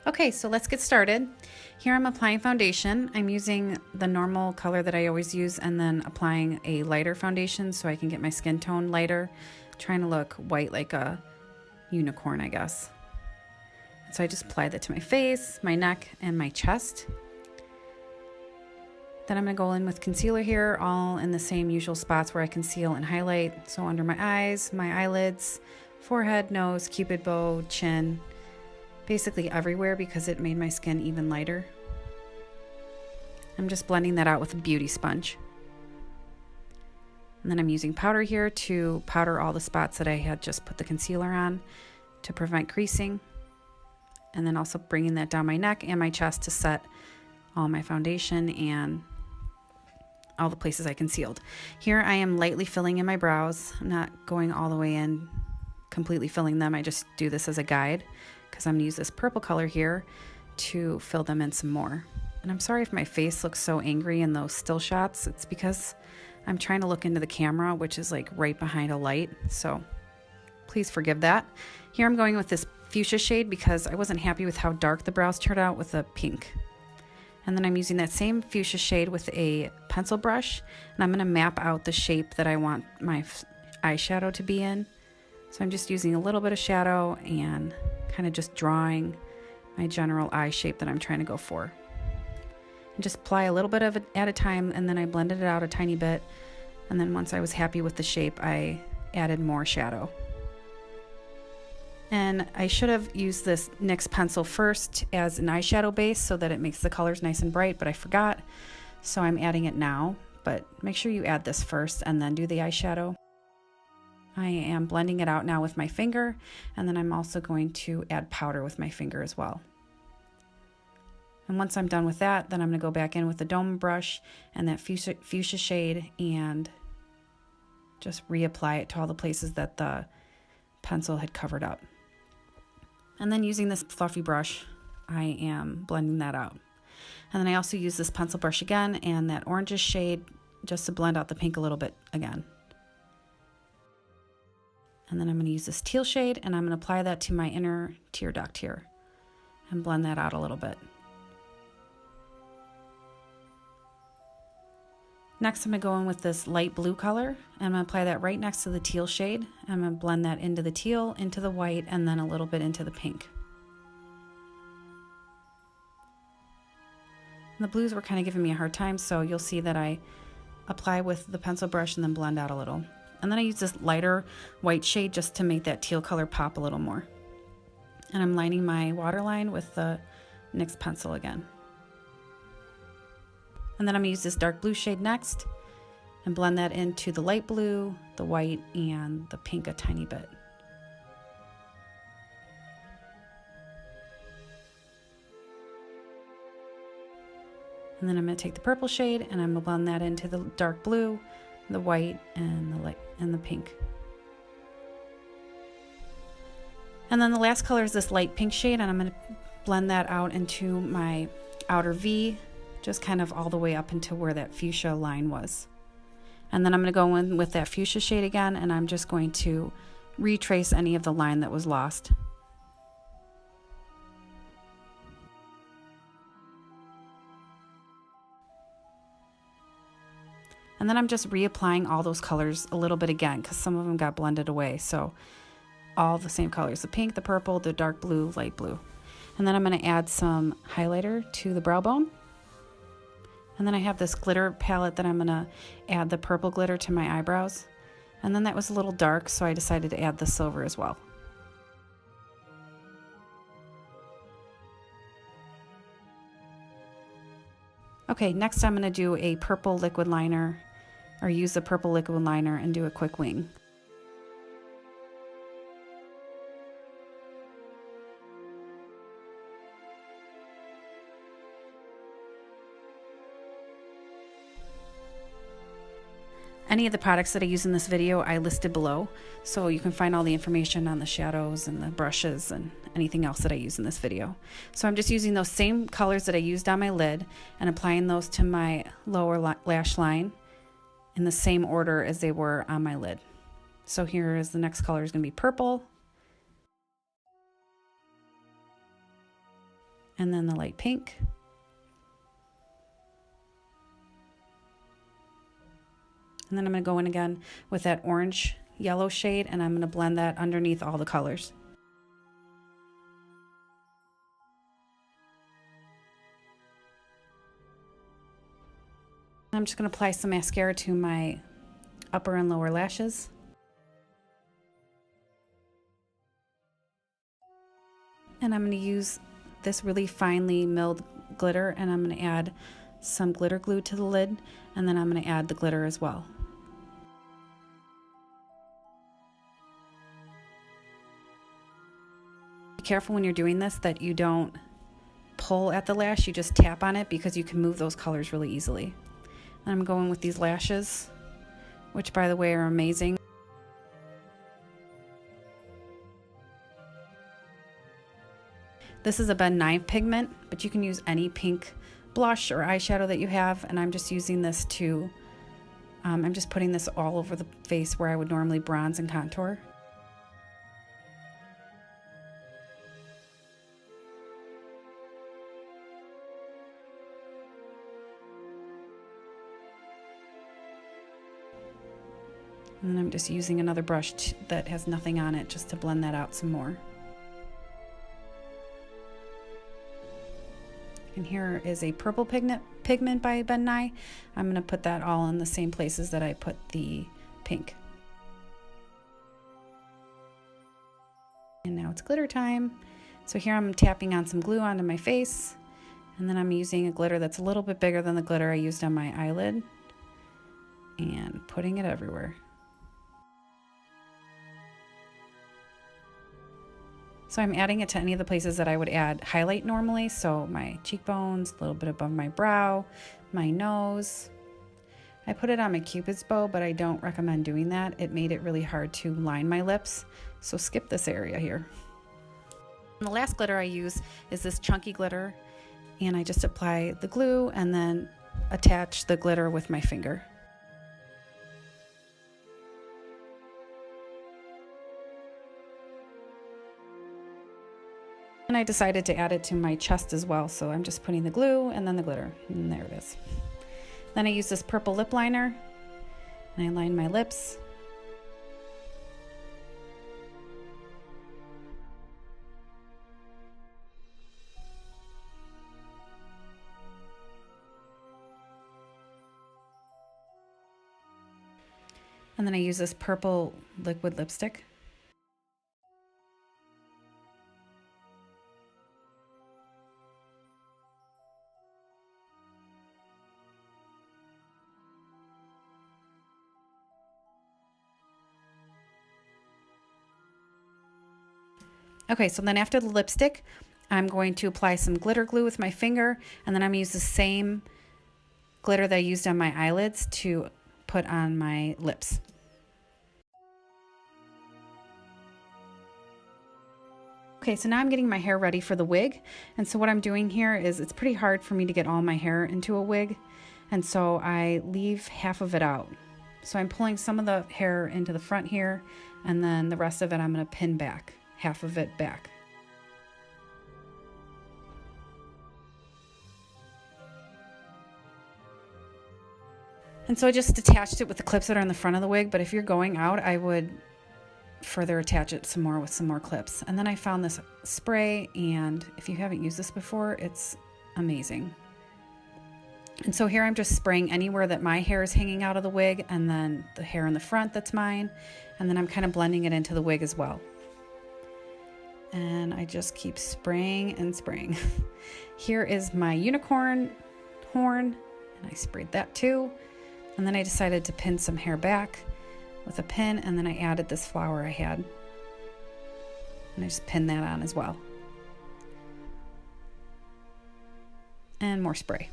Okay, so let's get started. Here I'm applying foundation. I'm using the normal color that I always use and then applying a lighter foundation so I can get my skin tone lighter. Trying to look white like a unicorn, I guess. So I just apply that to my face, my neck, and my chest. Then I'm going to go in with concealer here, all in the same usual spots where I conceal and highlight. So under my eyes, my eyelids, forehead, nose, cupid bow, chin, basically everywhere because it made my skin even lighter. I'm just blending that out with a beauty sponge. And then I'm using powder here to powder all the spots that I had just put the concealer on to prevent creasing. And then also bringing that down my neck and my chest to set all my foundation and all the places I concealed. Here I am lightly filling in my brows. I'm not going all the way in, completely filling them. I just do this as a guide because I'm going to use this purple color here to fill them in some more. And I'm sorry if my face looks so angry in those still shots. It's because I'm trying to look into the camera, which is like right behind a light. So please forgive that. Here I'm going with this fuchsia shade because I wasn't happy with how dark the brows turned out with the pink. And then I'm using that same fuchsia shade with a pencil brush, and I'm going to map out the shape that I want my eyeshadow to be in. So I'm just using a little bit of shadow and kind of just drawing my general eye shape that I'm trying to go for. And just apply a little bit of it at a time, and then I blended it out a tiny bit. And then once I was happy with the shape, I added more shadow. And I should have used this NYX pencil first as an eyeshadow base so that it makes the colors nice and bright, but I forgot. So I'm adding it now, but make sure you add this first and then do the eyeshadow. I am blending it out now with my finger, and then I'm also going to add powder with my finger as well. And once I'm done with that, then I'm going to go back in with the dome brush and that fuchsia shade and just reapply it to all the places that the pencil had covered up. And then using this fluffy brush, I am blending that out. And then I also use this pencil brush again and that orangish shade just to blend out the pink a little bit again. And then I'm going to use this teal shade and I'm going to apply that to my inner tear duct here and blend that out a little bit. Next, I'm going to go in with this light blue color. I'm going to apply that right next to the teal shade. I'm going to blend that into the teal, into the white, and then a little bit into the pink. And the blues were kind of giving me a hard time, so you'll see that I apply with the pencil brush and then blend out a little. And then I use this lighter white shade just to make that teal color pop a little more. And I'm lining my waterline with the NYX pencil again. And then I'm going to use this dark blue shade next and blend that into the light blue, the white, and the pink a tiny bit. And then I'm going to take the purple shade and I'm going to blend that into the dark blue, the white, and the light and the pink. And then the last color is this light pink shade, and I'm going to blend that out into my outer V, just kind of all the way up into where that fuchsia line was. And then I'm going to go in with that fuchsia shade again, and I'm just going to retrace any of the line that was lost. And then I'm just reapplying all those colors a little bit again because some of them got blended away. So all the same colors, the pink, the purple, the dark blue, light blue. And then I'm going to add some highlighter to the brow bone. And then I have this glitter palette that I'm going to add the purple glitter to my eyebrows. And then that was a little dark, so I decided to add the silver as well. Okay, next I'm going to do a purple liquid liner, or use the purple liquid liner and do a quick wing. Any of the products that I use in this video I listed below, so you can find all the information on the shadows and the brushes and anything else that I use in this video. So I'm just using those same colors that I used on my lid and applying those to my lower lash line in the same order as they were on my lid. So here is the next color is going to be purple. and then the light pink. And then I'm going to go in again with that orange yellow shade, and I'm going to blend that underneath all the colors. I'm just going to apply some mascara to my upper and lower lashes. And I'm going to use this really finely milled glitter, and I'm going to add some glitter glue to the lid, and then I'm going to add the glitter as well. Be careful when you're doing this that you don't pull at the lash, you just tap on it, because you can move those colors really easily. And I'm going with these lashes, which by the way are amazing. This is a Ben Nye pigment, but you can use any pink blush or eyeshadow that you have, and I'm just using this to, I'm just putting this all over the face where I would normally bronze and contour. And then I'm just using another brush that has nothing on it just to blend that out some more. And here is a purple pigment by Ben Nye. I'm going to put that all in the same places that I put the pink. And now it's glitter time. So here I'm tapping on some glue onto my face, and then I'm using a glitter that's a little bit bigger than the glitter I used on my eyelid, and putting it everywhere. So I'm adding it to any of the places that I would add highlight normally. So my cheekbones, a little bit above my brow, my nose. I put it on my Cupid's bow, but I don't recommend doing that. It made it really hard to line my lips. So skip this area here. And the last glitter I use is this chunky glitter. And I just apply the glue and then attach the glitter with my finger. And I decided to add it to my chest as well, so I'm just putting the glue and then the glitter, and there it is. Then I use this purple lip liner, and I line my lips. And then I use this purple liquid lipstick. Okay, so then after the lipstick, I'm going to apply some glitter glue with my finger, and then I'm going to use the same glitter that I used on my eyelids to put on my lips. Okay, so now I'm getting my hair ready for the wig, and so what I'm doing here is it's pretty hard for me to get all my hair into a wig, and so I leave half of it out. So I'm pulling some of the hair into the front here, and then the rest of it I'm going to pin back. Half of it back. And so I just attached it with the clips that are in the front of the wig, but if you're going out, I would further attach it some more with some more clips. And then I found this spray, and if you haven't used this before, it's amazing. And so here I'm just spraying anywhere that my hair is hanging out of the wig, and then the hair in the front that's mine, and then I'm kind of blending it into the wig as well. And I just keep spraying and spraying. Here is my unicorn horn, and I sprayed that too. And then I decided to pin some hair back with a pin, and then I added this flower I had. And I just pinned that on as well. And more spray.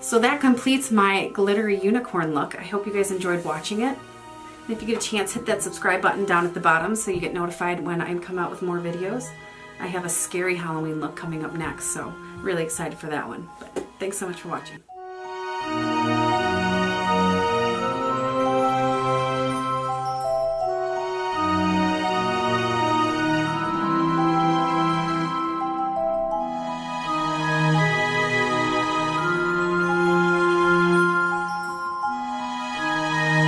So that completes my glittery unicorn look. I hope you guys enjoyed watching it. And if you get a chance, hit that subscribe button down at the bottom so you get notified when I come out with more videos. I have a scary Halloween look coming up next, so really excited for that one. But thanks so much for watching.